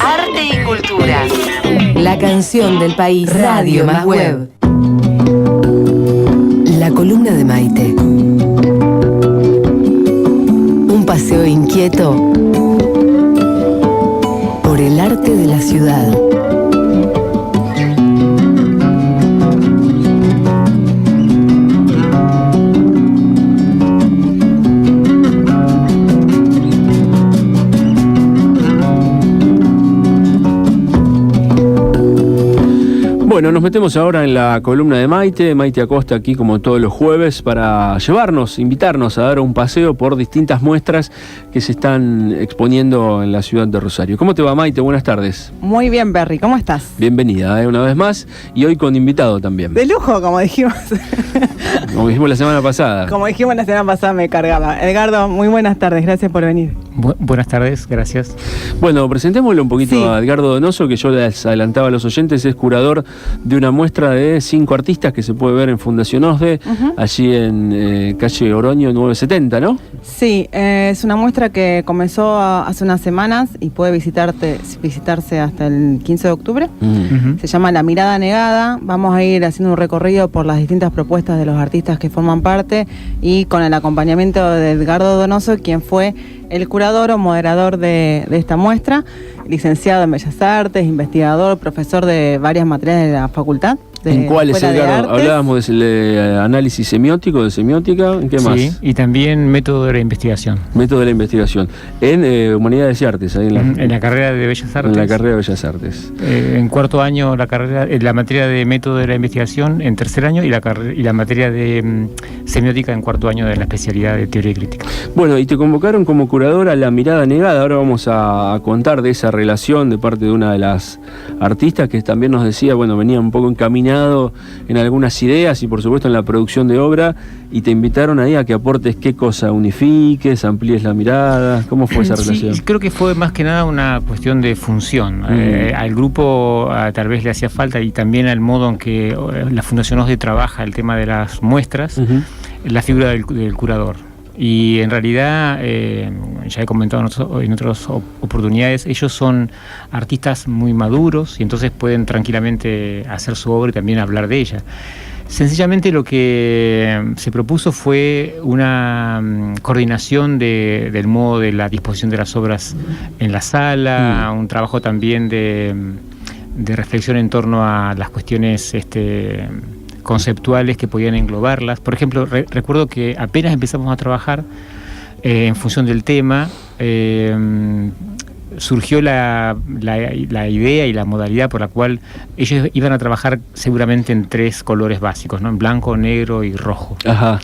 arte y cultura. La canción del país. Radio más web. La columna de Maite. Un paseo inquieto por el arte de la ciudad. Bueno, nos metemos ahora en la columna de Maite Acosta aquí como todos los jueves para invitarnos a dar un paseo por distintas muestras que se están exponiendo en la ciudad de Rosario. ¿Cómo te va, Maite? Buenas tardes. Muy bien, Berry, ¿cómo estás? Bienvenida, una vez más, y hoy con invitado también. De lujo, como dijimos. Como dijimos la semana pasada. Como dijimos la semana pasada, me cargaba. Edgardo, muy buenas tardes, gracias por venir. Buenas tardes, gracias. Bueno, presentémosle un poquito Sí. a Edgardo Donoso, que yo les adelantaba a los oyentes, es curador de una muestra de 5 artistas que se puede ver en Fundación OSDE, allí en calle Oroño 970, ¿no? Sí, es una muestra que comenzó hace unas semanas y puede visitarse hasta el 15 de octubre. Se llama La Mirada Negada. Vamos a ir haciendo un recorrido por las distintas propuestas de los artistas que forman parte y con el acompañamiento de Edgardo Donoso, quien fue el curador o moderador de esta muestra, licenciado en Bellas Artes, investigador, profesor de varias materias de la facultad. ¿En cuáles, Escuela de Edgardo? Artes. Hablábamos de análisis semiótico, de semiótica, ¿en qué más? Sí, y también método de la investigación. Método de la investigación. En Humanidades y Artes, ahí En la carrera de Bellas Artes. En la carrera de Bellas Artes. En cuarto año la materia de método de la investigación en tercer año y la materia de semiótica en cuarto año de la especialidad de teoría y crítica. Bueno, y te convocaron como curadora La Mirada Negada. Ahora vamos a contar de esa relación de parte de una de las artistas que también nos decía, bueno, venía un poco encaminado en algunas ideas y por supuesto en la producción de obra, y te invitaron ahí a que aportes qué cosa, unifiques, amplíes la mirada. ¿Cómo fue esa relación? Sí, creo que fue más que nada una cuestión de función. Al grupo tal vez le hacía falta, y también al modo en que la Fundación OSDE trabaja el tema de las muestras, la figura del curador. Y en realidad, ya he comentado en otras oportunidades, ellos son artistas muy maduros y entonces pueden tranquilamente hacer su obra y también hablar de ella. Sencillamente lo que se propuso fue una coordinación del modo de la disposición de las obras en la sala, un trabajo también de reflexión en torno a las cuestiones conceptuales que podían englobarlas. Por ejemplo, recuerdo que apenas empezamos a trabajar en función del tema, surgió la idea y la modalidad por la cual ellos iban a trabajar seguramente en 3 colores básicos, ¿no? En blanco, negro y rojo. Ajá.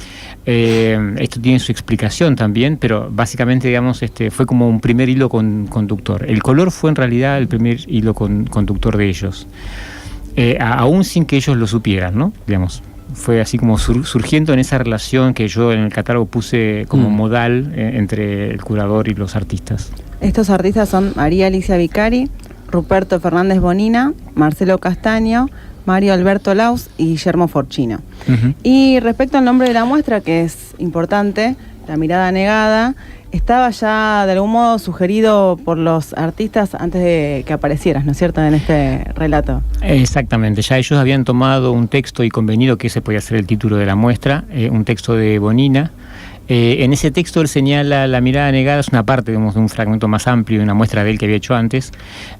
Esto tiene su explicación también, pero básicamente, digamos, fue como un primer hilo conductor. El color fue en realidad el primer hilo conductor de ellos. Aún sin que ellos lo supieran, ¿no? Digamos, fue así como surgiendo en esa relación que yo en el catálogo puse como modal entre el curador y los artistas. Estos artistas son María Alicia Vicari, Ruperto Fernández Bonina, Marcelo Castaño, Mario Alberto Laus y Guillermo Forchino. Y respecto al nombre de la muestra, que es importante, La Mirada Negada, estaba ya de algún modo sugerido por los artistas antes de que aparecieras, ¿no es cierto?, en este relato. Exactamente, ya ellos habían tomado un texto y convenido que ese podía ser el título de la muestra, un texto de Bonina. En ese texto él señala La Mirada Negada, es una parte, digamos, de un fragmento más amplio de una muestra de él que había hecho antes,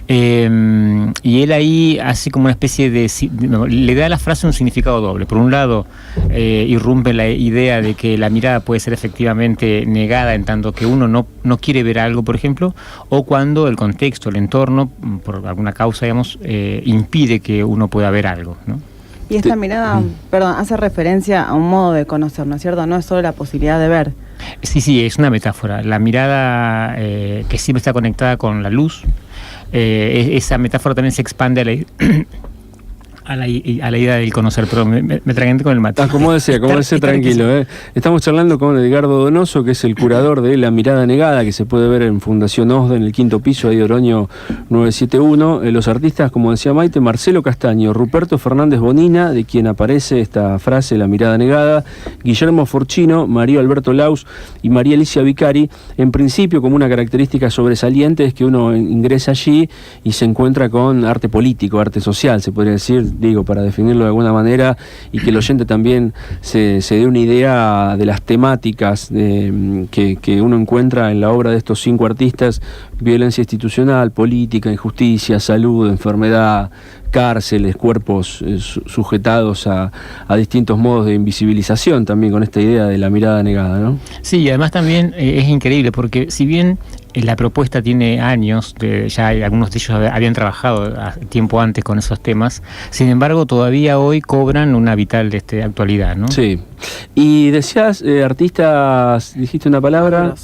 y él ahí hace como una especie le da a la frase un significado doble. Por un lado, irrumpe la idea de que la mirada puede ser efectivamente negada en tanto que uno no quiere ver algo, por ejemplo, o cuando el contexto, el entorno, por alguna causa, digamos, impide que uno pueda ver algo, ¿no? Y esta mirada, hace referencia a un modo de conocer, ¿no es cierto? No es solo la posibilidad de ver. Sí, es una metáfora. La mirada que siempre está conectada con la luz, esa metáfora también se expande a la idea del conocer, pero me tragué con el mate. Como decía, tranquilo. Estamos charlando con Edgardo Donoso, que es el curador de La Mirada Negada, que se puede ver en Fundación OSDE, en el 5º piso, ahí de Oroño 971. Los artistas, como decía Maite, Marcelo Castaño, Ruperto Fernández Bonina, de quien aparece esta frase, La Mirada Negada, Guillermo Forchino, Mario Alberto Laus y María Alicia Vicari. En principio, como una característica sobresaliente es que uno ingresa allí y se encuentra con arte político, arte social, se podría decir, para definirlo de alguna manera, y que el oyente también se dé una idea de las temáticas que uno encuentra en la obra de estos 5 artistas: violencia institucional, política, injusticia, salud, enfermedad, cárceles, cuerpos sujetados a distintos modos de invisibilización, también con esta idea de la mirada negada, ¿no? Sí, y además también es increíble, porque si bien la propuesta tiene años, ya algunos de ellos habían trabajado tiempo antes con esos temas, sin embargo todavía hoy cobran una vital actualidad, ¿no? Sí. Y decías, artistas, dijiste una palabra...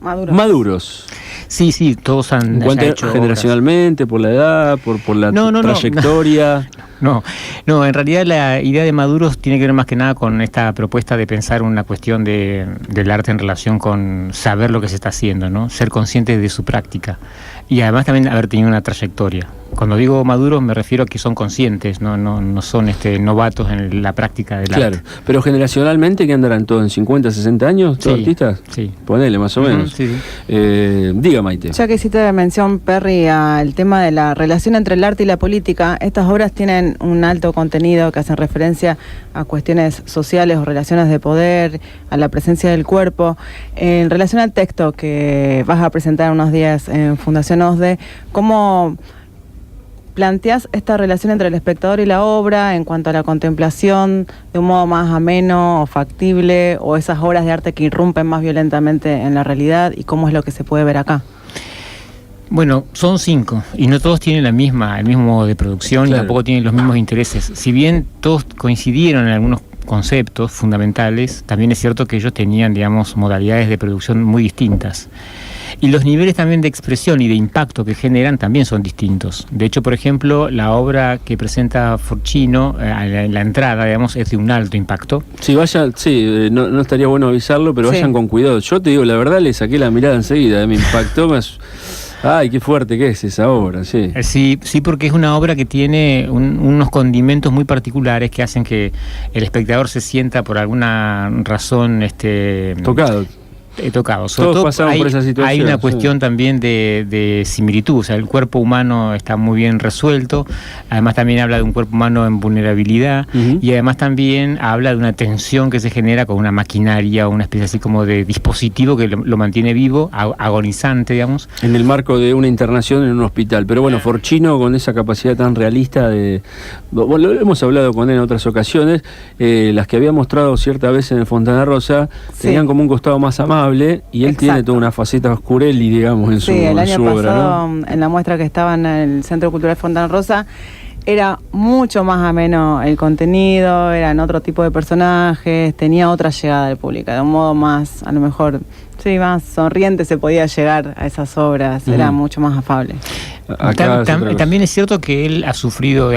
Maduros. Sí, todos han hecho generacionalmente, obras. Por la edad, por la trayectoria. No, en realidad la idea de maduros tiene que ver más que nada con esta propuesta de pensar una cuestión del arte en relación con saber lo que se está haciendo, ¿no? Ser conscientes de su práctica y además también haber tenido una trayectoria. Cuando digo maduros me refiero a que son conscientes, no son novatos en la práctica del arte. Claro, pero generacionalmente, ¿qué andarán todos en 50, 60 años, todos artistas? Sí. Ponele, más o menos. Sí. Diga, Maite. Ya que hiciste mención, Perry, al tema de la relación entre el arte y la política, estas obras tienen un alto contenido que hacen referencia a cuestiones sociales o relaciones de poder, a la presencia del cuerpo. En relación al texto que vas a presentar unos días en Fundación OSDE, ¿cómo planteás esta relación entre el espectador y la obra en cuanto a la contemplación de un modo más ameno o factible, o esas obras de arte que irrumpen más violentamente en la realidad, y cómo es lo que se puede ver acá? Bueno, son 5 y no todos tienen el mismo modo de producción, claro, y tampoco tienen los mismos intereses. Si bien todos coincidieron en algunos conceptos fundamentales, también es cierto que ellos tenían, modalidades de producción muy distintas. Y los niveles también de expresión y de impacto que generan también son distintos. De hecho, por ejemplo, la obra que presenta Forchino en la entrada, es de un alto impacto. Sí, no estaría bueno avisarlo, pero vayan con cuidado. Yo te digo, la verdad, le saqué la mirada enseguida, me impactó, Ay, qué fuerte que es esa obra, sí. Sí, porque es una obra que tiene unos condimentos muy particulares que hacen que el espectador se sienta por alguna razón tocado. Sobre todo pasamos por esa situación. Hay una cuestión también de similitud, o sea, el cuerpo humano está muy bien resuelto, además también habla de un cuerpo humano en vulnerabilidad, y además también habla de una tensión que se genera con una maquinaria o una especie así como de dispositivo que lo mantiene vivo, agonizante, en el marco de una internación en un hospital. Pero bueno, Forchino, con esa capacidad tan realista lo hemos hablado con él en otras ocasiones, las que había mostrado cierta vez en el Fontana Rosa, tenían como un costado más amable, y él tiene toda una faceta oscureli, en su obra. Sí, el año pasado, ¿no? En la muestra que estaba en el Centro Cultural Fontana Rosa, era mucho más ameno el contenido, eran otro tipo de personajes, tenía otra llegada del público, de un modo más, a lo mejor, más sonriente se podía llegar a esas obras, era mucho más afable. También es cierto que él ha sufrido,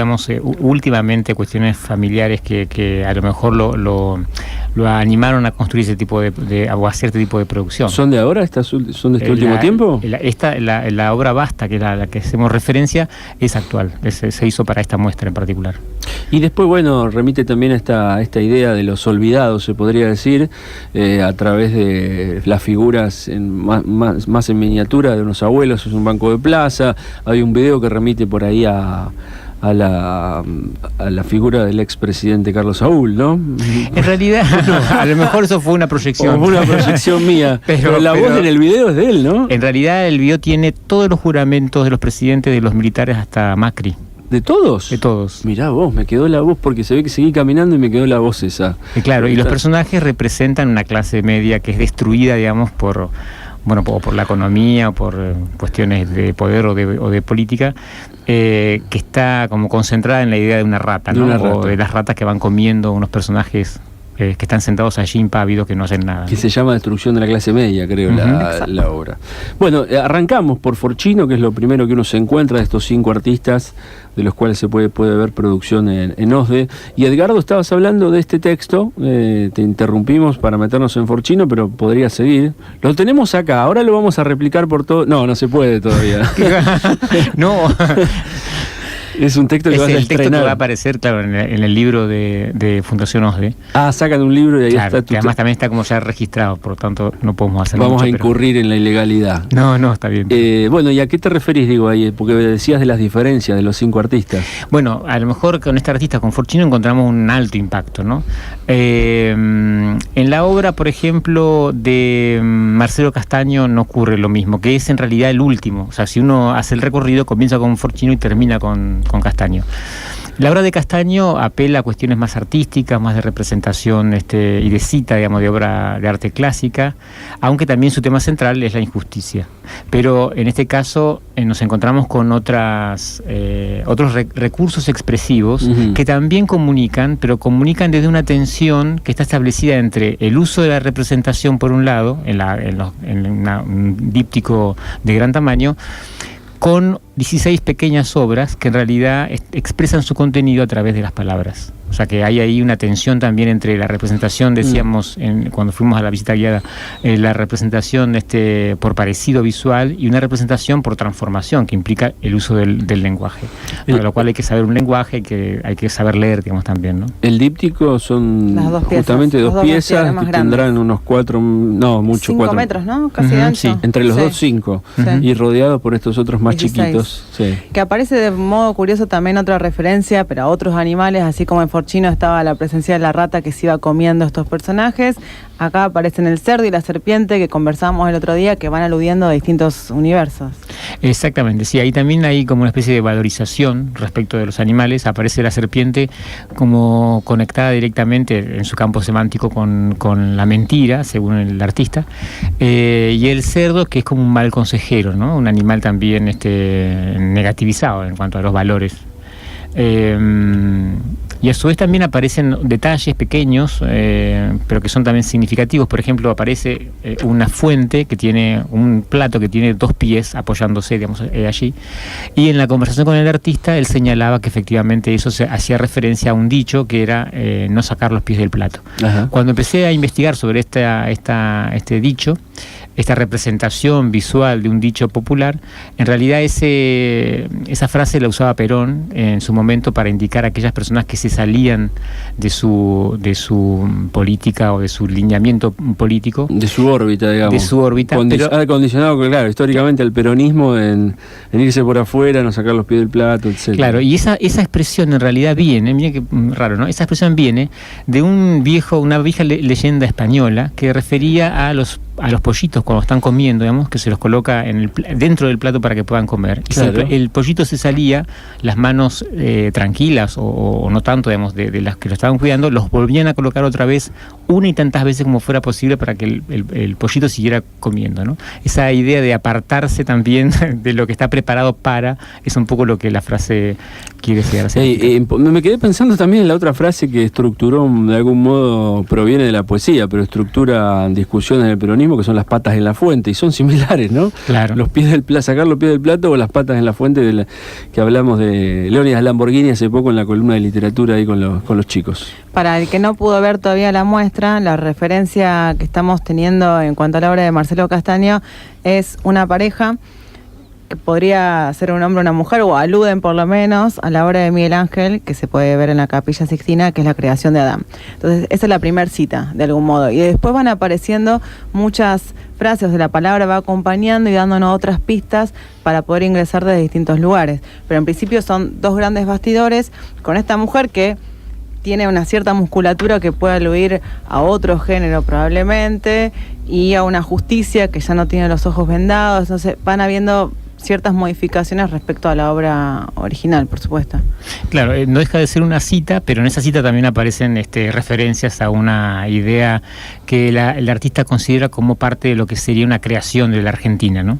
últimamente cuestiones familiares que a lo mejor lo animaron a construir ese tipo o a hacer este tipo de producción. ¿Son de ahora? ¿Son de este último tiempo? La obra Basta, que es la que hacemos referencia, es actual, se hizo para esta muestra en particular. Y después, remite también esta idea de los olvidados, se podría decir, a través de las figuras más en miniatura de unos abuelos. Es un banco de plaza, hay un video que remite por ahí a la figura del expresidente Carlos Saúl, ¿no? En realidad, a lo mejor eso fue una proyección. Fue una proyección mía, pero la voz en el video es de él, ¿no? En realidad el video tiene todos los juramentos de los presidentes, de los militares hasta Macri. ¿De todos? De todos. Mirá vos, me quedó la voz, porque se ve que seguí caminando y me quedó la voz esa. Claro, y los personajes representan una clase media que es destruida, por la economía o por cuestiones de poder o de política, que está como concentrada en la idea de una rata, ¿no? O de las ratas que van comiendo unos personajes que están sentados allí impávidos, que no hacen nada. Que se llama Destrucción de la clase media, creo, la obra. Bueno, arrancamos por Forchino, que es lo primero que uno se encuentra de estos 5 artistas, de los cuales se puede ver producción en OSDE. Y Edgardo, estabas hablando de este texto, te interrumpimos para meternos en Forchino, pero podría seguir. Lo tenemos acá, ahora lo vamos a replicar por todo. No se puede todavía. No. Es un texto que vas a estrenar. Es el texto que va a aparecer, claro, en el libro de Fundación OSDE. Sacan un libro y ahí claro, está. Que además también está como ya registrado, por lo tanto no podemos hacerlo. Vamos a incurrir en la ilegalidad. No, está bien. Bueno, ¿y a qué te referís, digo, ahí? Porque decías de las diferencias de los 5 artistas. Bueno, a lo mejor con este artista, con Forchino, encontramos un alto impacto, ¿no? En la obra, por ejemplo, de Marcelo Castaño no ocurre lo mismo, que es en realidad el último. O sea, si uno hace el recorrido, comienza con Forchino y termina con Castaño. La obra de Castaño apela a cuestiones más artísticas, más de representación y de cita, digamos, de obra de arte clásica, aunque también su tema central es la injusticia. Pero en este caso nos encontramos con otros recursos expresivos que también comunican, pero comunican desde una tensión que está establecida entre el uso de la representación por un lado, en un díptico de gran tamaño, con 16 pequeñas obras que en realidad expresan su contenido a través de las palabras. O sea que hay ahí una tensión también entre la representación, decíamos cuando fuimos a la visita guiada, la representación por parecido visual y una representación por transformación que implica el uso del lenguaje. Para lo cual hay que saber un lenguaje, hay que saber leer, digamos, también, ¿no? El díptico son justamente dos piezas que tendrán unos 4, no, mucho 5 4 metros, ¿no? Casi de ancho. Sí, entre los dos 5 y rodeados por estos otros más 16. chiquitos. Sí. Que aparece de modo curioso también otra referencia, pero a otros animales, así como en Forchino estaba la presencia de la rata que se iba comiendo estos personajes. Acá aparecen el cerdo y la serpiente que conversábamos el otro día, que van aludiendo a distintos universos. Exactamente, sí, ahí también hay como una especie de valorización respecto de los animales. Aparece la serpiente como conectada directamente en su campo semántico con la mentira, según el artista, y el cerdo, que es como un mal consejero, ¿no? Un animal también negativizado en cuanto a los valores. Y a su vez también aparecen detalles pequeños, pero que son también significativos. Por ejemplo, aparece una fuente que tiene un plato que tiene 2 pies apoyándose, digamos, allí. Y en la conversación con el artista, él señalaba que efectivamente eso hacía referencia a un dicho que era no sacar los pies del plato. Ajá. Cuando empecé a investigar sobre este dicho, esta representación visual de un dicho popular, en realidad esa frase la usaba Perón en su momento para indicar a aquellas personas que se salían de su política o de su lineamiento político. De su órbita, digamos. De su órbita. Condicionado, claro, históricamente al peronismo en irse por afuera, no sacar los pies del plato, etc. Claro, y esa expresión en realidad viene, mira qué raro, ¿no? Esa expresión viene de una vieja leyenda española que refería a los pollitos cuando están comiendo, digamos, que se los coloca dentro del plato para que puedan comer. Y claro. Si el pollito se salía, las manos tranquilas o no tanto, digamos, de las que lo estaban cuidando, los volvían a colocar otra vez una y tantas veces como fuera posible para que el pollito siguiera comiendo, ¿no? Esa idea de apartarse también de lo que está preparado es un poco lo que la frase quiere llegar a ser. Me quedé pensando también en la otra frase que estructuró, de algún modo proviene de la poesía, pero estructura discusiones del peronismo, que son las patas en la fuente, y son similares, ¿no? Claro. Sacar los pies del plato o las patas en la fuente, que hablamos de Leónidas Lamborghini hace poco en la columna de literatura ahí con los chicos. Para el que no pudo ver todavía la muestra, la referencia que estamos teniendo en cuanto a la obra de Marcelo Castaño es una pareja que podría ser un hombre o una mujer, o aluden por lo menos a la obra de Miguel Ángel, que se puede ver en la Capilla Sixtina, que es la creación de Adán. Entonces, esa es la primera cita, de algún modo. Y después van apareciendo muchas frases de la palabra, va acompañando y dándonos otras pistas para poder ingresar desde distintos lugares. Pero en principio son 2 grandes bastidores con esta mujer que tiene una cierta musculatura que puede aludir a otro género probablemente, y a una justicia que ya no tiene los ojos vendados. Entonces van habiendo ciertas modificaciones respecto a la obra original, por supuesto. Claro, no deja de ser una cita, pero en esa cita también aparecen referencias a una idea que el artista considera como parte de lo que sería una creación de la Argentina, ¿no?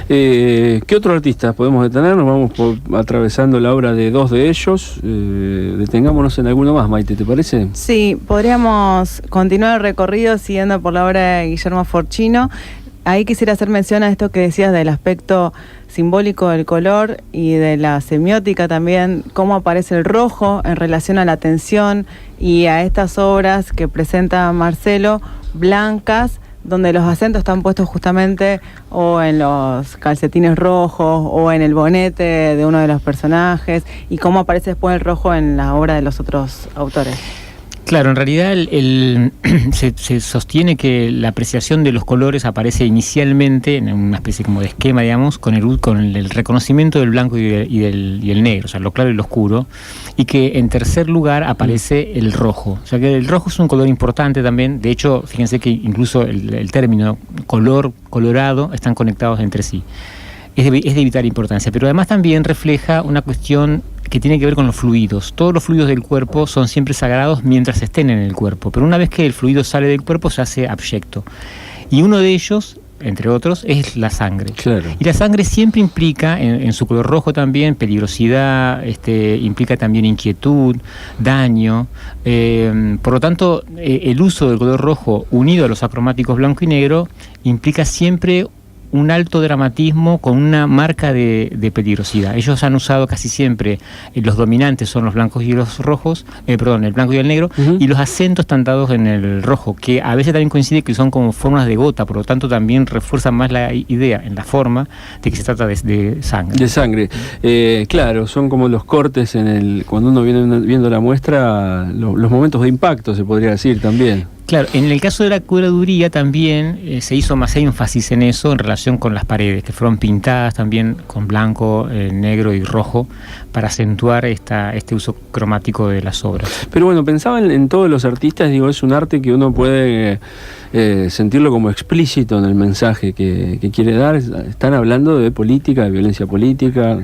¿Qué otro artista podemos detenernos? Vamos atravesando la obra de 2 de ellos. Detengámonos en alguno más, Maite, ¿te parece? Sí, podríamos continuar el recorrido siguiendo por la obra de Guillermo Forchino. Ahí quisiera hacer mención a esto que decías del aspecto simbólico del color y de la semiótica también, cómo aparece el rojo en relación a la tensión y a estas obras que presenta Marcelo, blancas, donde los acentos están puestos justamente o en los calcetines rojos o en el bonete de uno de los personajes, y cómo aparece después el rojo en la obra de los otros autores. Claro, en realidad se sostiene que la apreciación de los colores aparece inicialmente en una especie como de esquema, digamos, con el reconocimiento del blanco y el negro, o sea, lo claro y lo oscuro, y que en tercer lugar aparece el rojo. O sea, que el rojo es un color importante también. De hecho, fíjense que incluso el término color, colorado, están conectados entre sí. Es de vital importancia, pero además también refleja una cuestión que tiene que ver con los fluidos. Todos los fluidos del cuerpo son siempre sagrados mientras estén en el cuerpo, pero una vez que el fluido sale del cuerpo se hace abyecto. Y uno de ellos, entre otros, es la sangre. Claro. Y la sangre siempre implica, en su color rojo también, peligrosidad, implica también inquietud, daño. Por lo tanto, el uso del color rojo unido a los acromáticos blanco y negro implica siempre un alto dramatismo con una marca de peligrosidad. Ellos han usado casi siempre, los dominantes son los blancos y los rojos, el blanco y el negro, y los acentos están dados en el rojo, que a veces también coincide que son como formas de gota, por lo tanto también refuerzan más la idea en la forma de que se trata de sangre. De sangre. Claro, son como los cortes cuando uno viene viendo la muestra, los momentos de impacto, se podría decir también. Claro, en el caso de la curaduría también se hizo más énfasis en eso en relación con las paredes, que fueron pintadas también con blanco, negro y rojo para acentuar este uso cromático de las obras. Pero bueno, pensaba en todos los artistas, digo, es un arte que uno puede sentirlo como explícito en el mensaje que quiere dar. Están hablando de política, de violencia política,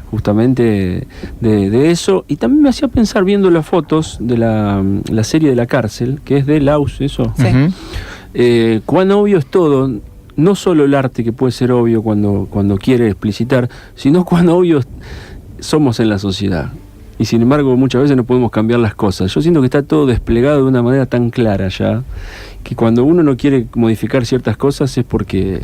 justamente de eso, y también me hacía pensar viendo las fotos de la serie de La Cárcel, que es de Laus, eso. Sí. Cuán obvio es todo, no solo el arte, que puede ser obvio cuando quiere explicitar, sino cuán obvios somos en la sociedad. Y sin embargo muchas veces no podemos cambiar las cosas. Yo siento que está todo desplegado de una manera tan clara ya, que cuando uno no quiere modificar ciertas cosas es porque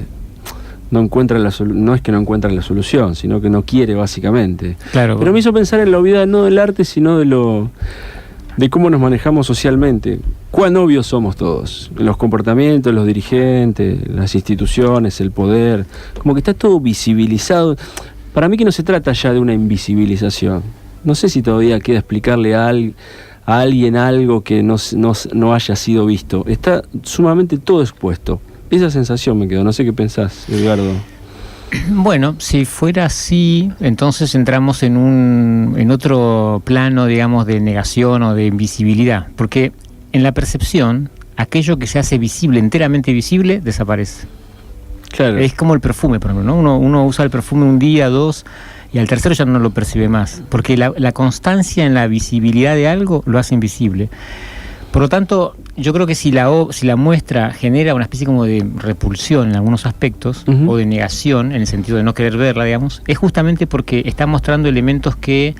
no es que no encuentra la solución, sino que no quiere, básicamente. Claro. Pero me hizo pensar en la obviedad no del arte, sino de cómo nos manejamos socialmente. Cuán obvios somos todos, los comportamientos, los dirigentes, las instituciones, el poder, como que está todo visibilizado. Para mí que no se trata ya de una invisibilización. No sé si todavía queda explicarle a alguien algo que no haya sido visto. Está sumamente todo expuesto. Esa sensación me quedó, no sé qué pensás, Edgardo. Bueno, si fuera así, entonces entramos en otro plano, digamos, de negación o de invisibilidad, porque en la percepción, aquello que se hace visible, enteramente visible, desaparece. Claro. Es como el perfume, por ejemplo, ¿no? Uno usa el perfume un día, 2, y al tercero ya no lo percibe más, porque la constancia en la visibilidad de algo lo hace invisible. Por lo tanto, yo creo que si la muestra genera una especie como de repulsión en algunos aspectos, o de negación, en el sentido de no querer verla, digamos, es justamente porque está mostrando elementos que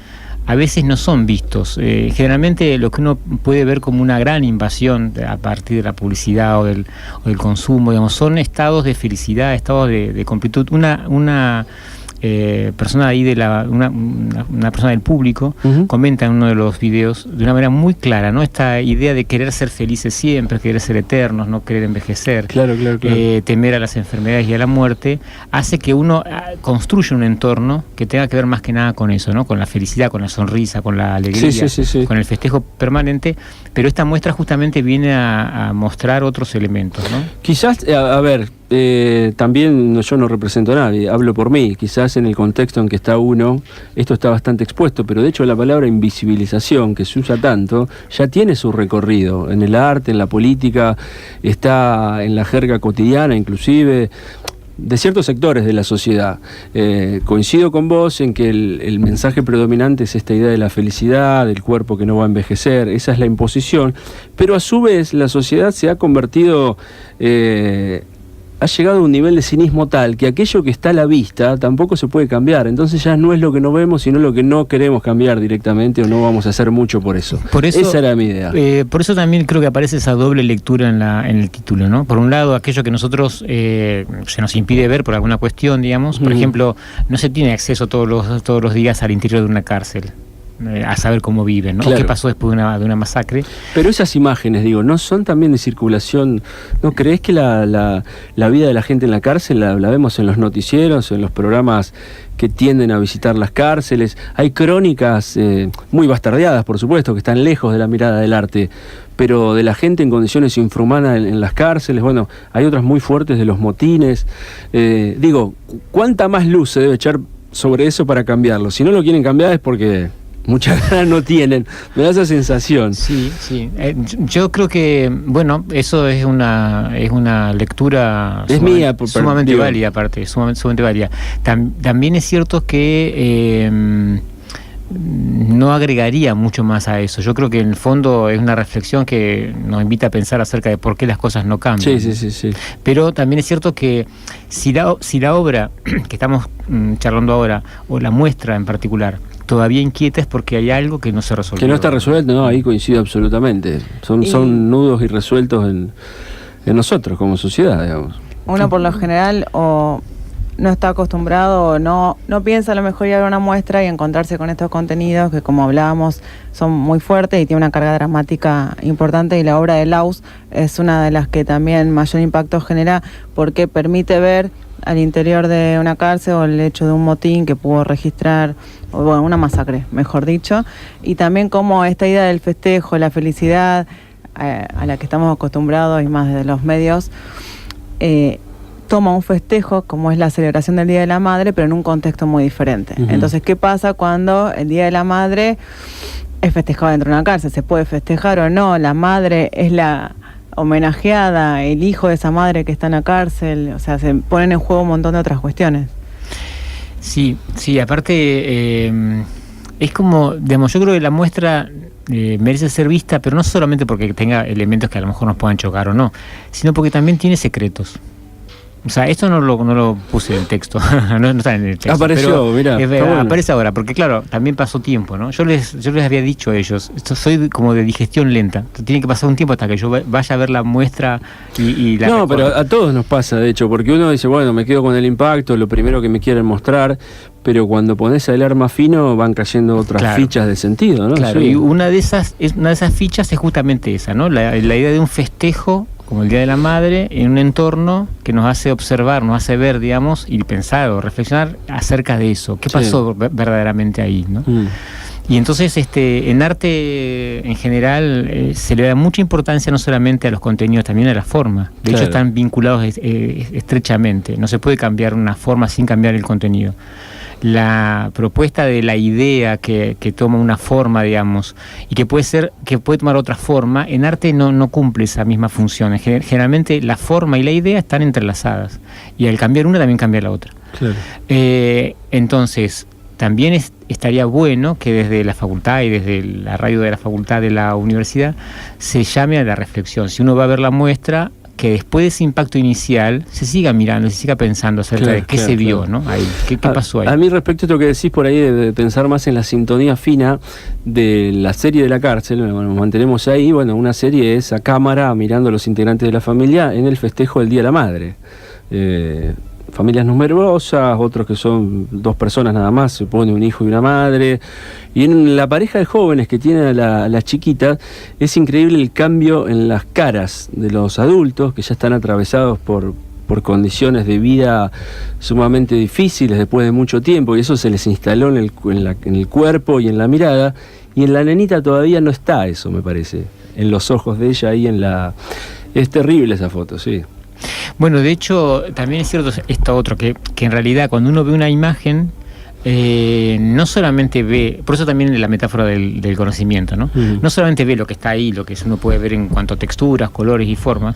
a veces no son vistos. Generalmente lo que uno puede ver como una gran invasión a partir de la publicidad o del consumo, digamos, son estados de felicidad, estados de completud. Una persona ahí una persona del público comenta en uno de los videos de una manera muy clara, ¿no? Esta idea de querer ser felices siempre, querer ser eternos, no querer envejecer, claro. Temer a las enfermedades y a la muerte, hace que uno construya un entorno que tenga que ver más que nada con eso, ¿no? Con la felicidad, con la sonrisa, con la alegría, sí. Con el festejo permanente, pero esta muestra justamente viene a mostrar otros elementos, ¿no? Quizás, a ver, también yo no represento a nadie, hablo por mí. Quizás en el contexto en que está uno, esto está bastante expuesto, pero de hecho la palabra invisibilización, que se usa tanto, ya tiene su recorrido en el arte, en la política, está en la jerga cotidiana inclusive, de ciertos sectores de la sociedad. Coincido con vos en que el mensaje predominante es esta idea de la felicidad, del cuerpo que no va a envejecer, esa es la imposición, pero a su vez la sociedad se ha convertido ha llegado a un nivel de cinismo tal que aquello que está a la vista tampoco se puede cambiar. Entonces ya no es lo que no vemos, sino lo que no queremos cambiar directamente, o no vamos a hacer mucho por eso. Esa era mi idea. Por eso también creo que aparece esa doble lectura en el título, ¿no? Por un lado, aquello que nosotros se nos impide ver por alguna cuestión, digamos. Por ejemplo, no se tiene acceso todos los días al interior de una cárcel. A saber cómo viven, ¿no? Claro. O qué pasó después de una masacre. Pero esas imágenes, digo, ¿no son también de circulación? ¿No crees que la vida de la gente en la cárcel la vemos en los noticieros, en los programas que tienden a visitar las cárceles? Hay crónicas muy bastardeadas, por supuesto, que están lejos de la mirada del arte, pero de la gente en condiciones infrahumanas en las cárceles. Bueno, hay otras muy fuertes de los motines. Digo, ¿cuánta más luz se debe echar sobre eso para cambiarlo? Si no lo quieren cambiar es porque muchas ganas no tienen, me da esa sensación. Sí. Yo creo que, bueno, eso es una lectura sumamente válida, aparte, sumamente válida. También es cierto que no agregaría mucho más a eso. Yo creo que en el fondo es una reflexión que nos invita a pensar acerca de por qué las cosas no cambian. Sí. Pero también es cierto que si la obra que estamos charlando ahora, o la muestra en particular, todavía inquieta, es porque hay algo que no se resolvió. Que no está resuelto, no, ahí coincido absolutamente. Son nudos irresueltos en nosotros como sociedad, digamos. Uno por lo general o no está acostumbrado o no piensa a lo mejor ir a ver una muestra y encontrarse con estos contenidos que, como hablábamos, son muy fuertes y tiene una carga dramática importante, y la obra de Laus es una de las que también mayor impacto genera, porque permite ver al interior de una cárcel o el hecho de un motín que pudo registrar, o bueno, una masacre, mejor dicho, y también como esta idea del festejo, la felicidad a la que estamos acostumbrados y más desde los medios, toma un festejo como es la celebración del Día de la Madre, pero en un contexto muy diferente. Uh-huh. Entonces, ¿qué pasa cuando el Día de la Madre es festejado dentro de una cárcel? ¿Se puede festejar o no? La madre es la homenajeada, el hijo de esa madre que está en la cárcel, o sea, se ponen en juego un montón de otras cuestiones. Sí, aparte es como, digamos, yo creo que la muestra merece ser vista, pero no solamente porque tenga elementos que a lo mejor nos puedan chocar o no, sino porque también tiene secretos. O sea, esto no lo puse en texto, no está en el texto. Apareció, mira. Aparece ahora, porque claro, también pasó tiempo, ¿no? Yo les había dicho a ellos, esto soy como de digestión lenta, tiene que pasar un tiempo hasta que yo vaya a ver la muestra y la No, recuerdo. pero a todos nos pasa, de hecho, porque uno dice, bueno, me quedo con el impacto, lo primero que me quieren mostrar, pero cuando pones a hilar más fino van cayendo otras fichas de sentido, ¿no? Claro, sí. Y una de esas fichas es justamente esa, ¿no? La idea de un festejo como el Día de la Madre, en un entorno que nos hace observar, nos hace ver, digamos, y pensar o reflexionar acerca de eso. ¿Qué pasó verdaderamente ahí, ¿no? Y entonces en arte en general se le da mucha importancia no solamente a los contenidos, también a la forma. De hecho están vinculados estrechamente. No se puede cambiar una forma sin cambiar el contenido. La propuesta de la idea que toma una forma, digamos, y que puede tomar otra forma, en arte no cumple esa misma función. Generalmente la forma y la idea están entrelazadas, y al cambiar una también cambia la otra. Claro. Entonces, también estaría bueno que desde la facultad y desde la radio de la facultad de la universidad se llame a la reflexión. Si uno va a ver la muestra, que después de ese impacto inicial se siga mirando, se siga pensando acerca de qué se vio, ¿no? Ahí, ¿qué pasó ahí? A mí, respecto a esto que decís por ahí, de pensar más en la sintonía fina de la serie de la cárcel, bueno, nos mantenemos ahí. Bueno, una serie es a cámara mirando a los integrantes de la familia en el festejo del Día de la Madre. Familias numerosas, otros que son 2 personas nada más, se pone un hijo y una madre. Y en la pareja de jóvenes que tiene a la chiquita, es increíble el cambio en las caras de los adultos que ya están atravesados por condiciones de vida sumamente difíciles después de mucho tiempo, y eso se les instaló en el cuerpo y en la mirada, y en la nenita todavía no está eso, me parece, en los ojos de ella y es terrible esa foto, sí. Bueno, de hecho, también es cierto esto otro, que en realidad cuando uno ve una imagen, no solamente ve, por eso también la metáfora del conocimiento, ¿no? No solamente ve lo que está ahí, lo que uno puede ver en cuanto a texturas, colores y formas,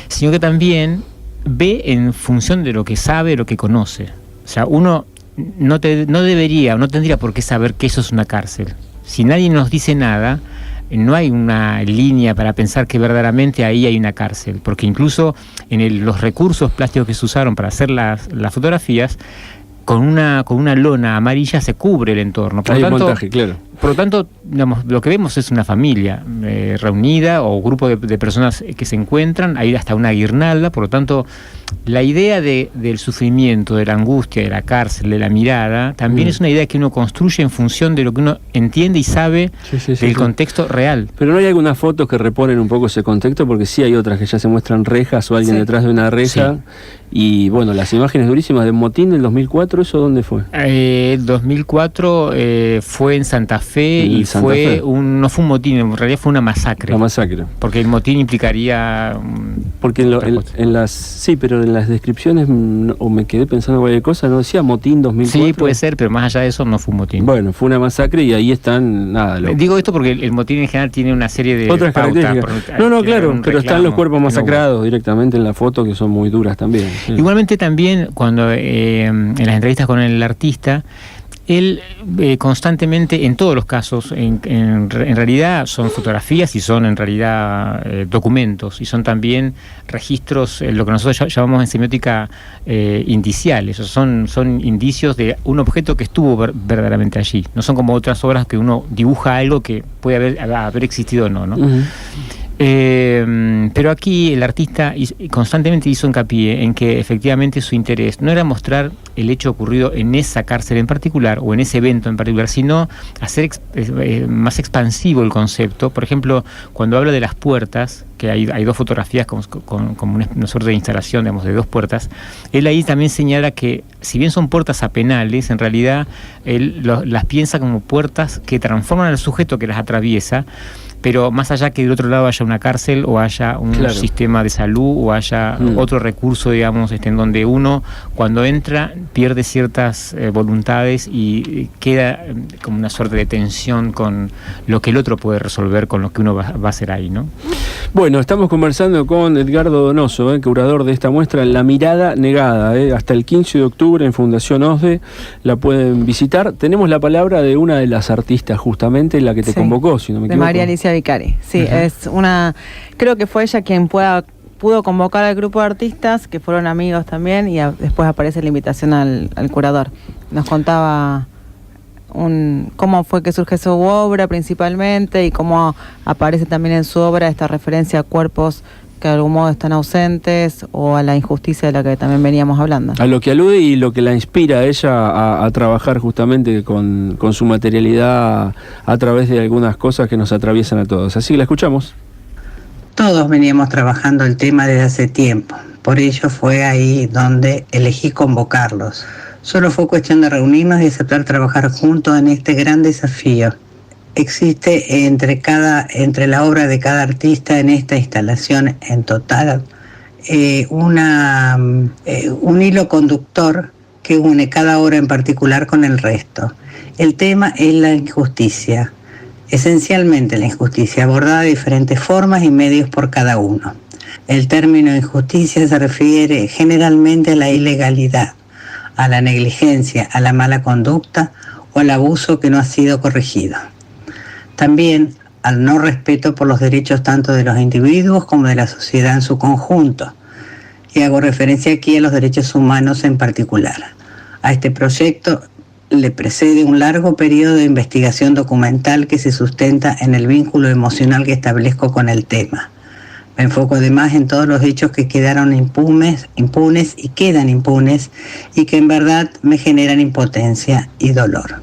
sino que también ve en función de lo que sabe, lo que conoce. O sea, uno no tendría por qué saber que eso es una cárcel. Si nadie nos dice nada, no hay una línea para pensar que verdaderamente ahí hay una cárcel, porque incluso en los recursos plásticos que se usaron para hacer las fotografías, con una lona amarilla se cubre el entorno. Por lo tanto, montaje, claro. Por lo tanto, digamos, lo que vemos es una familia reunida o grupo de personas que se encuentran, hay hasta una guirnalda. Por lo tanto, la idea del sufrimiento, de la angustia, de la cárcel, de la mirada, también es una idea que uno construye en función de lo que uno entiende y sabe del contexto real. Pero no hay algunas fotos que reponen un poco ese contexto, porque sí hay otras que ya se muestran rejas o alguien detrás de una reja. Y bueno, las imágenes durísimas de motín del 2004, ¿eso dónde fue? 2004 fue en Santa Fe y no fue un motín, en realidad fue una masacre. La masacre. Porque el motín implicaría... Porque en las descripciones, o me quedé pensando en cualquier cosa, no decía motín 2004. Sí, puede ser, pero más allá de eso no fue un motín. Bueno, fue una masacre y ahí están, Digo esto porque el motín en general tiene una serie de otras características. Claro, pero están los cuerpos masacrados directamente en la foto, que son muy duras también. Sí. Igualmente también, cuando en las entrevistas con el artista, él constantemente, en todos los casos, en realidad son fotografías y son en realidad documentos, y son también registros, lo que nosotros llamamos en semiótica indiciales, o son indicios de un objeto que estuvo verdaderamente allí. No son como otras obras que uno dibuja algo que puede haber existido o no, ¿no? Uh-huh. Pero aquí el artista constantemente hizo hincapié en que efectivamente su interés no era mostrar el hecho ocurrido en esa cárcel en particular o en ese evento en particular, sino hacer más expansivo el concepto. Por ejemplo, cuando habla de las puertas, que hay dos fotografías como una suerte de instalación, digamos, de dos puertas, él ahí también señala que, si bien son puertas apenales, en realidad él las piensa como puertas que transforman al sujeto que las atraviesa, pero más allá que del otro lado haya una cárcel o haya un sistema de salud o haya otro recurso, digamos, en donde uno, cuando entra, pierde ciertas voluntades y queda como una suerte de tensión con lo que el otro puede resolver, con lo que uno va a hacer ahí, ¿no? Bueno, estamos conversando con Edgardo Donoso, curador de esta muestra, La Mirada Negada, hasta el 15 de octubre en Fundación OSDE, la pueden visitar. Tenemos la palabra de una de las artistas, justamente, la que te convocó, si no me equivoco. De María Alicia Vicari, sí, es una, creo que fue ella quien pudo convocar al grupo de artistas, que fueron amigos también, y después aparece la invitación al curador. Nos contaba cómo fue que surge su obra principalmente, y cómo aparece también en su obra esta referencia a cuerpos que de algún modo están ausentes, o a la injusticia de la que también veníamos hablando. A lo que alude y lo que la inspira a ella a trabajar justamente con su materialidad a través de algunas cosas que nos atraviesan a todos. Así que la escuchamos. Todos veníamos trabajando el tema desde hace tiempo, por ello fue ahí donde elegí convocarlos. Solo fue cuestión de reunirnos y aceptar trabajar juntos en este gran desafío. Existe entre la obra de cada artista en esta instalación en total un hilo conductor que une cada obra en particular con el resto. El tema es la injusticia, esencialmente la injusticia, abordada de diferentes formas y medios por cada uno. El término injusticia se refiere generalmente a la ilegalidad, a la negligencia, a la mala conducta o al abuso que no ha sido corregido. También al no respeto por los derechos tanto de los individuos como de la sociedad en su conjunto. Y hago referencia aquí a los derechos humanos en particular. A este proyecto le precede un largo periodo de investigación documental que se sustenta en el vínculo emocional que establezco con el tema. Me enfoco además en todos los hechos que quedaron impunes y quedan impunes, y que en verdad me generan impotencia y dolor.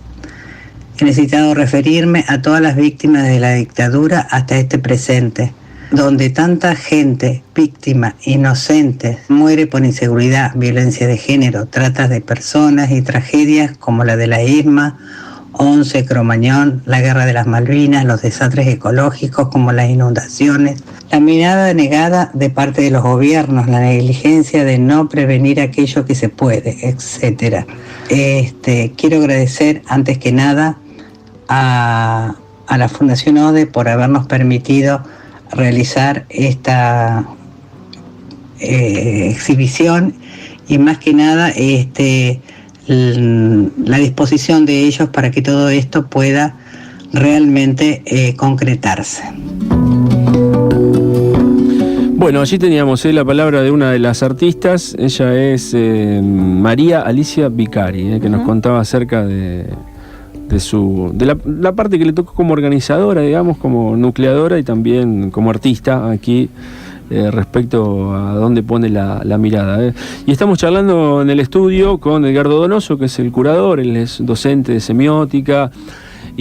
He necesitado referirme a todas las víctimas de la dictadura hasta este presente, donde tanta gente, víctima, inocente, muere por inseguridad, violencia de género, tratas de personas y tragedias como la de la Irma, 11, Cromañón, la Guerra de las Malvinas, los desastres ecológicos como las inundaciones, la mirada negada de parte de los gobiernos, la negligencia de no prevenir aquello que se puede, etc. Quiero agradecer antes que nada a la Fundación OSDE por habernos permitido realizar esta exhibición, y más que nada la disposición de ellos para que todo esto pueda realmente concretarse. Bueno, allí teníamos la palabra de una de las artistas. Ella es María Alicia Vicari, que nos contaba acerca de la parte que le tocó como organizadora, digamos, como nucleadora y también como artista aquí, respecto a dónde pone la mirada. Y estamos charlando en el estudio con Edgardo Donoso, que es el curador, él es docente de semiótica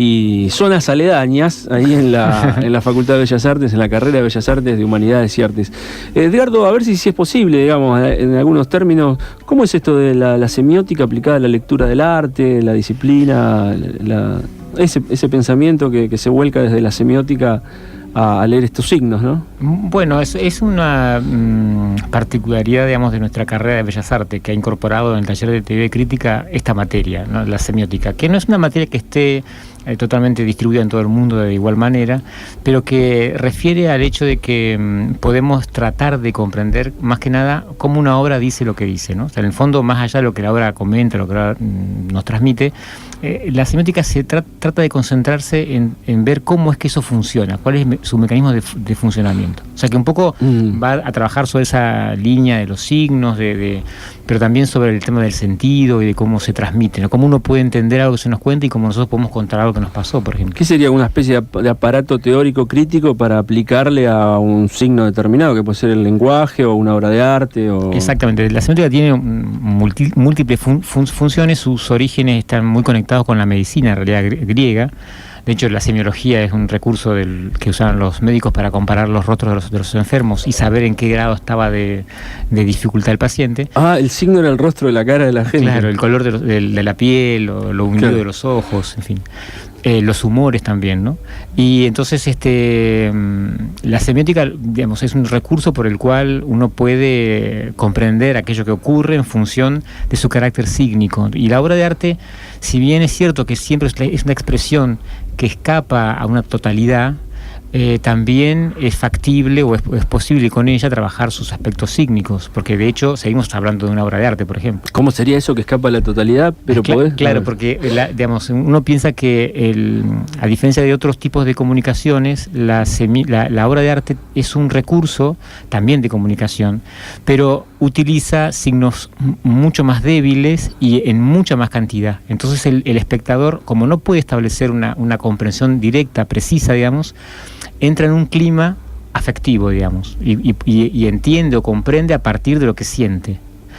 y zonas aledañas ahí en la Facultad de Bellas Artes, en la carrera de Bellas Artes de Humanidades y Artes. Edgardo, a ver si es posible, digamos, en algunos términos, ¿cómo es esto de la semiótica aplicada a la lectura del arte, la disciplina, ese pensamiento que se vuelca desde la semiótica a leer estos signos, ¿no? Bueno, es una particularidad, digamos, de nuestra carrera de Bellas Artes, que ha incorporado en el taller de TV Crítica esta materia, ¿no? La semiótica, que no es una materia que esté totalmente distribuida en todo el mundo de igual manera, pero que refiere al hecho de que podemos tratar de comprender más que nada cómo una obra dice lo que dice, ¿no? O sea, en el fondo, más allá de lo que la obra comenta, lo que la obra nos transmite, la semiótica se trata de concentrarse en ver cómo es que eso funciona, cuál es su mecanismo de funcionamiento. O sea, que un poco va a trabajar sobre esa línea de los signos, pero también sobre el tema del sentido y de cómo se transmite, ¿no? Cómo uno puede entender algo que se nos cuenta y cómo nosotros podemos contar algo que nos pasó, por ejemplo. ¿Qué sería una especie de aparato teórico crítico para aplicarle a un signo determinado, que puede ser el lenguaje o una obra de arte? Exactamente. La semiótica tiene múltiples funciones. Sus orígenes están muy conectados con la medicina, en realidad, griega. De hecho, la semiología es un recurso que usaban los médicos para comparar los rostros de los enfermos y saber en qué grado estaba de dificultad el paciente. El signo era el rostro de la cara de la gente. Claro, el color de la piel, o lo hundido de los ojos, en fin. Los humores también, ¿no? Y entonces la semiótica, digamos, es un recurso por el cual uno puede comprender aquello que ocurre en función de su carácter sígnico. Y la obra de arte, si bien es cierto que siempre es una expresión que escapa a una totalidad, también es factible o es posible con ella trabajar sus aspectos sígnicos, porque de hecho seguimos hablando de una obra de arte, por ejemplo. ¿Cómo sería eso que escapa a la totalidad? Pero claro, porque digamos, uno piensa que a diferencia de otros tipos de comunicaciones, la obra de arte es un recurso también de comunicación, pero utiliza signos mucho más débiles y en mucha más cantidad. Entonces el espectador, como no puede establecer una comprensión directa, precisa, digamos, entra en un clima afectivo, digamos, y entiende o comprende a partir de lo que siente.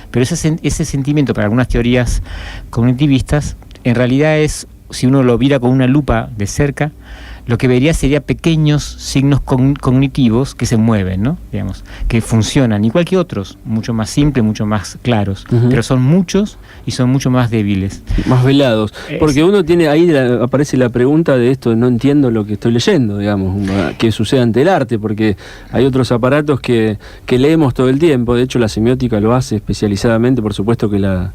Pero ese sentimiento, para algunas teorías cognitivistas, en realidad es, si uno lo mira con una lupa de cerca, lo que vería sería pequeños signos cognitivos que se mueven, ¿no? Digamos, que funcionan, igual que otros, mucho más simples, mucho más claros, pero son muchos y son mucho más débiles. Más velados. Porque uno tiene, ahí aparece la pregunta de esto, de no entiendo lo que estoy leyendo, digamos, que sucede ante el arte, porque hay otros aparatos que leemos todo el tiempo. De hecho, la semiótica lo hace especializadamente, por supuesto que la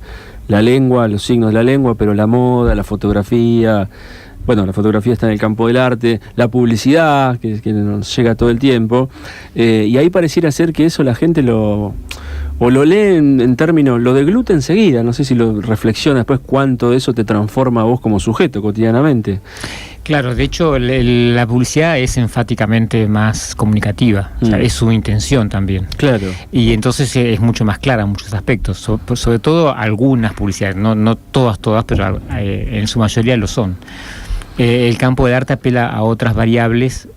lengua, los signos de la lengua, pero la moda, la fotografía. Bueno, la fotografía está en el campo del arte, la publicidad, que nos llega todo el tiempo, y ahí pareciera ser que eso la gente lo lee en términos, lo degluta enseguida, no sé si lo reflexiona después cuánto de eso te transforma a vos como sujeto cotidianamente. Claro, de hecho la publicidad es enfáticamente más comunicativa, o sea, es su intención también. Claro. Y entonces es mucho más clara en muchos aspectos, sobre todo algunas publicidades, no todas, pero en su mayoría lo son. El campo del arte apela a otras variables,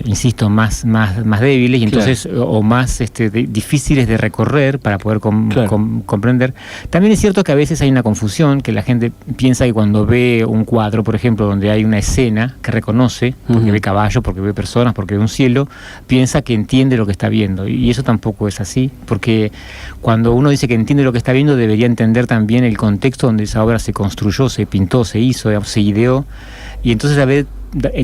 insisto, más débiles y entonces o más difíciles de recorrer para poder comprender. También es cierto que a veces hay una confusión, que la gente piensa que cuando ve un cuadro, por ejemplo, donde hay una escena que reconoce, porque ve caballos, porque ve personas, porque ve un cielo, piensa que entiende lo que está viendo. Y eso tampoco es así, porque cuando uno dice que entiende lo que está viendo, debería entender también el contexto donde esa obra se construyó, se pintó, se hizo, se ideó. Y entonces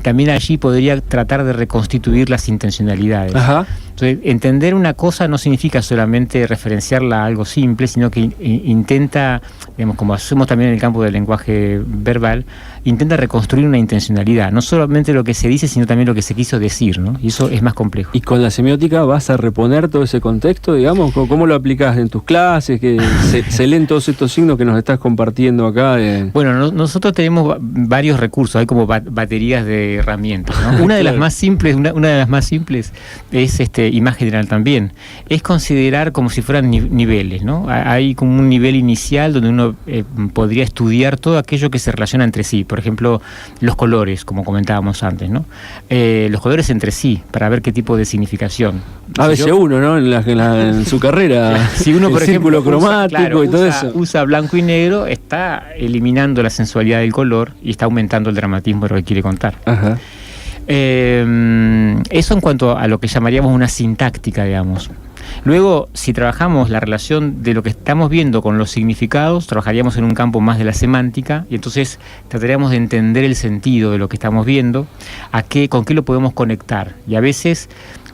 también allí podría tratar de reconstituir las intencionalidades. Ajá. Entonces, entender una cosa no significa solamente referenciarla a algo simple, sino que intenta, digamos, como hacemos también en el campo del lenguaje verbal, intenta reconstruir una intencionalidad, no solamente lo que se dice, sino también lo que se quiso decir, ¿no? Y eso es más complejo. ¿Y con la semiótica vas a reponer todo ese contexto, digamos? ¿Cómo lo aplicás en tus clases? Que se leen todos estos signos que nos estás compartiendo acá. Bueno, nosotros tenemos varios recursos, hay como baterías de herramientas, ¿no? Una de las más simples, una de las más simples es y más general también, es considerar como si fueran niveles, ¿no? Hay como un nivel inicial donde uno podría estudiar todo aquello que se relaciona entre sí. Por ejemplo, los colores, como comentábamos antes, ¿no? Los colores entre sí, para ver qué tipo de significación. A veces uno, ¿no? En su carrera, si uno, por ejemplo, círculo cromático y todo eso. Usa blanco y negro, está eliminando la sensualidad del color y está aumentando el dramatismo de lo que quiere contar. Ajá. Eso en cuanto a lo que llamaríamos una sintáctica, digamos. Luego, si trabajamos la relación de lo que estamos viendo con los significados, trabajaríamos en un campo más de la semántica y entonces trataríamos de entender el sentido de lo que estamos viendo, con qué lo podemos conectar. Y a veces,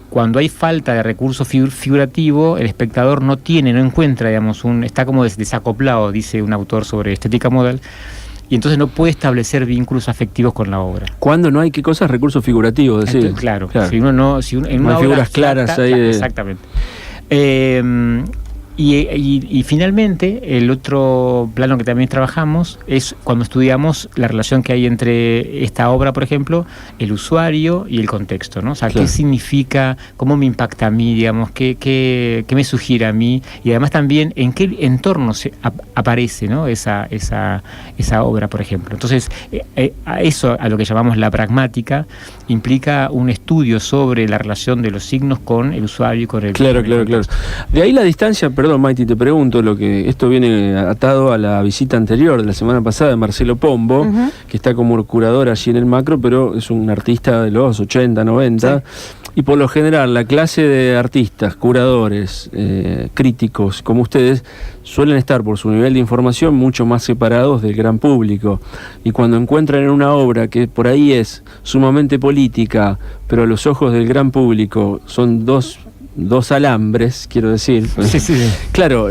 cuando hay falta de recurso figurativo, el espectador no encuentra, digamos, está como desacoplado, dice un autor sobre estética modal, y entonces no puede establecer vínculos afectivos con la obra. ¿Cuándo no hay qué cosas? Recursos figurativos, decir. Entonces, claro. Si uno no, en una hay figuras obra claras abstracta, ahí. Exactamente. Y finalmente, el otro plano que también trabajamos es cuando estudiamos la relación que hay entre esta obra, por ejemplo, el usuario y el contexto, ¿no? O sea, claro. ¿Qué significa? ¿Cómo me impacta a mí, digamos? ¿Qué me sugiere a mí? Y además también, ¿en qué entorno aparece, ¿no? esa obra, por ejemplo? Entonces, a lo que llamamos la pragmática, implica un estudio sobre la relación de los signos con el usuario y con el... Claro. De ahí la distancia... Perdón, Maiti, te pregunto, esto viene atado a la visita anterior de la semana pasada de Marcelo Pombo, que está como curador allí en el Macro, pero es un artista de los 80, 90, sí. Y por lo general la clase de artistas, curadores, críticos como ustedes, suelen estar por su nivel de información mucho más separados del gran público, y cuando encuentran en una obra que por ahí es sumamente política, pero a los ojos del gran público son dos alambres, quiero decir. Sí. Claro,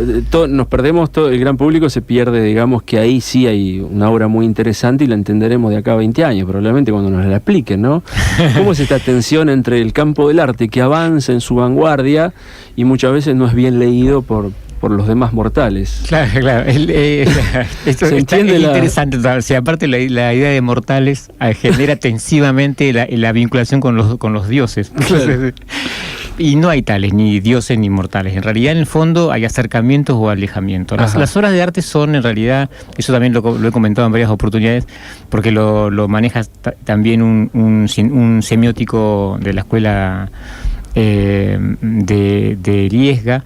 nos perdemos, el gran público se pierde, digamos que ahí sí hay una obra muy interesante y la entenderemos de acá a 20 años, probablemente cuando nos la expliquen, ¿no? ¿Cómo es esta tensión entre el campo del arte que avanza en su vanguardia y muchas veces no es bien leído por los demás mortales? Claro. Esto es interesante. O sea, aparte la idea de mortales genera tensivamente la vinculación con los dioses. Claro. Y no hay tales, ni dioses ni mortales. En realidad, en el fondo, hay acercamientos o alejamientos. Las obras de arte son, en realidad, eso también lo he comentado en varias oportunidades, porque lo maneja también un semiótico de la escuela de Liesga.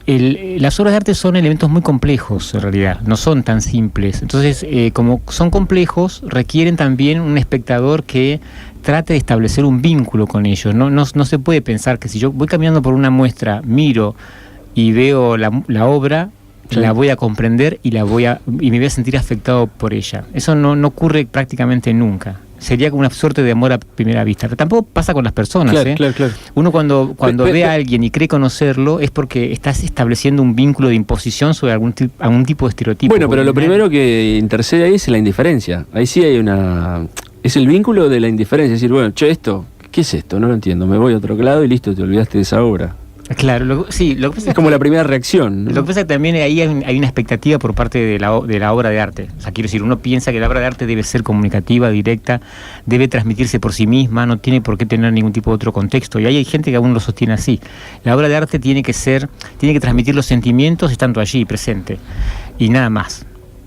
Las obras de arte son elementos muy complejos, en realidad, no son tan simples. Entonces, como son complejos, requieren también un espectador que trate de establecer un vínculo con ellos. No se puede pensar que si yo voy caminando por una muestra, miro y veo la obra, sí, la voy a comprender y me voy a sentir afectado por ella. Eso no ocurre prácticamente nunca. Sería como una suerte de amor a primera vista. Pero tampoco pasa con las personas. Claro. Uno cuando ve a alguien y cree conocerlo es porque estás estableciendo un vínculo de imposición sobre algún tipo de estereotipo. Bueno, pero lo primero que intercede ahí es la indiferencia. Ahí sí hay es el vínculo de la indiferencia. Es decir, bueno, ¿qué es esto? No lo entiendo. Me voy a otro lado y listo, te olvidaste de esa obra. Claro, lo que pasa es como la primera reacción, ¿no? Lo que pasa es que también ahí hay una expectativa por parte de la obra de arte. O sea, quiero decir, uno piensa que la obra de arte debe ser comunicativa, directa, debe transmitirse por sí misma, no tiene por qué tener ningún tipo de otro contexto. Y hay gente que aún lo sostiene así. La obra de arte tiene que transmitir los sentimientos estando allí, presente. Y nada más.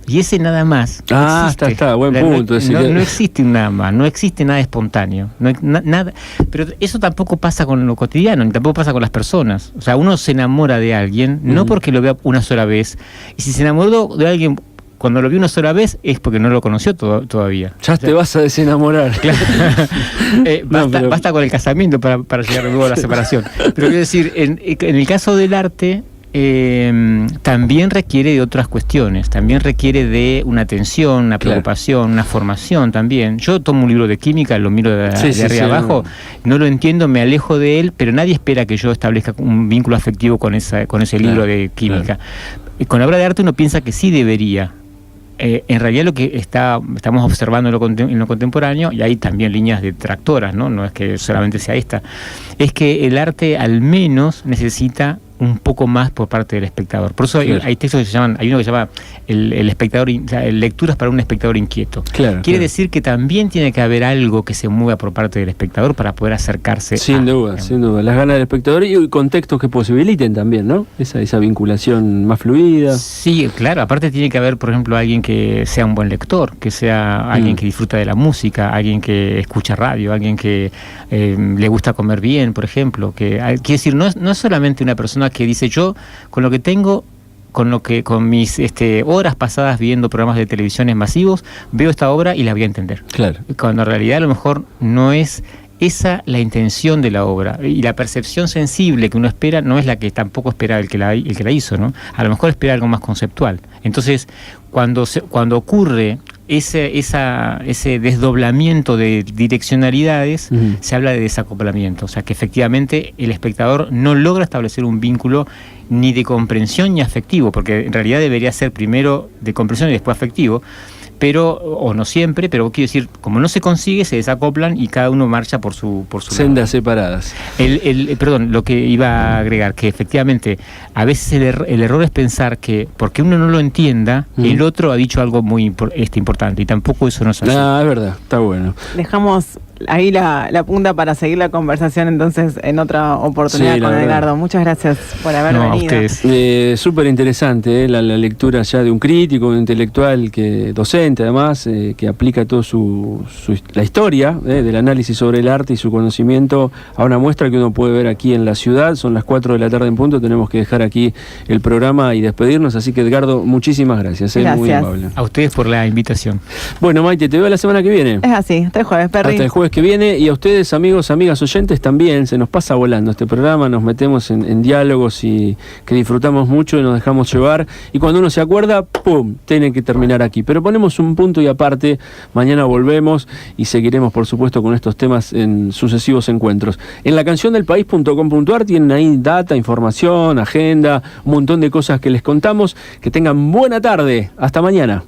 Y ese nada más está, buen punto. No existe un nada más, no existe nada espontáneo, nada. Pero eso tampoco pasa con lo cotidiano, ni tampoco pasa con las personas. O sea, uno se enamora de alguien, no porque lo vea una sola vez, y si se enamoró de alguien cuando lo vio una sola vez es porque no lo conoció todavía. Te vas a desenamorar. Claro. Basta con el casamiento para llegar luego a la separación. Pero quiero decir, en el caso del arte, también requiere de otras cuestiones, también requiere de una atención, una preocupación, una formación también. Yo tomo un libro de química, lo miro de arriba abajo, no lo entiendo, me alejo de él, pero nadie espera que yo establezca un vínculo afectivo con ese libro de química. Con la obra de arte uno piensa que sí debería. En realidad lo que estamos observando en lo contemporáneo, y hay también líneas detractoras, no es que solamente sea esta, es que el arte al menos necesita un poco más por parte del espectador. Por eso hay textos que se llaman, hay uno que se llama el espectador, lecturas para un espectador inquieto. Quiere decir que también tiene que haber algo que se mueva por parte del espectador para poder acercarse. Sin duda. Las ganas del espectador y contextos que posibiliten también, ¿no? Esa vinculación más fluida. Sí, claro. Aparte tiene que haber, por ejemplo, alguien que sea un buen lector, que sea alguien que disfruta de la música, alguien que escucha radio, alguien que le gusta comer bien, por ejemplo. Quiere decir, no es solamente una persona que dice yo, con lo que tengo, con mis horas pasadas viendo programas de televisiones masivos, veo esta obra y la voy a entender. Claro. Cuando en realidad a lo mejor no es esa la intención de la obra, y la percepción sensible que uno espera no es la que tampoco espera el que la hizo, ¿no? A lo mejor espera algo más conceptual. Entonces, cuando ocurre ese desdoblamiento de direccionalidades, se habla de desacoplamiento, o sea que efectivamente el espectador no logra establecer un vínculo ni de comprensión ni afectivo, porque en realidad debería ser primero de comprensión y después afectivo, o no siempre, pero quiero decir, como no se consigue, se desacoplan y cada uno marcha por su sendas lado. Separadas. Perdón, lo que iba a agregar, que efectivamente a veces el error es pensar que porque uno no lo entienda, el otro ha dicho algo muy importante, y tampoco eso no es así. Es verdad, está bueno. Dejamos ahí la punta para seguir la conversación entonces en otra oportunidad con Edgardo. Muchas gracias por haber venido. A ustedes. Súper interesante la lectura ya de un crítico, un intelectual, docente además, que aplica toda la historia del análisis sobre el arte y su conocimiento a una muestra que uno puede ver aquí en la ciudad. Son las 4 de la tarde en punto, tenemos que dejar aquí el programa y despedirnos, así que Edgardo, muchísimas gracias. Gracias. Muy amable. A ustedes por la invitación. Bueno, Maite, te veo la semana que viene. Es así, hasta el jueves, Perry. Hasta el jueves que viene, y a ustedes, amigos, amigas oyentes, también se nos pasa volando este programa, nos metemos en diálogos y que disfrutamos mucho y nos dejamos llevar, y cuando uno se acuerda, ¡pum!, tiene que terminar aquí, pero ponemos un punto y aparte. Mañana volvemos y seguiremos, por supuesto, con estos temas en sucesivos encuentros. En lacanciondelpaís.com.ar tienen ahí data, información, agenda, un montón de cosas que les contamos. Que tengan buena tarde, hasta mañana.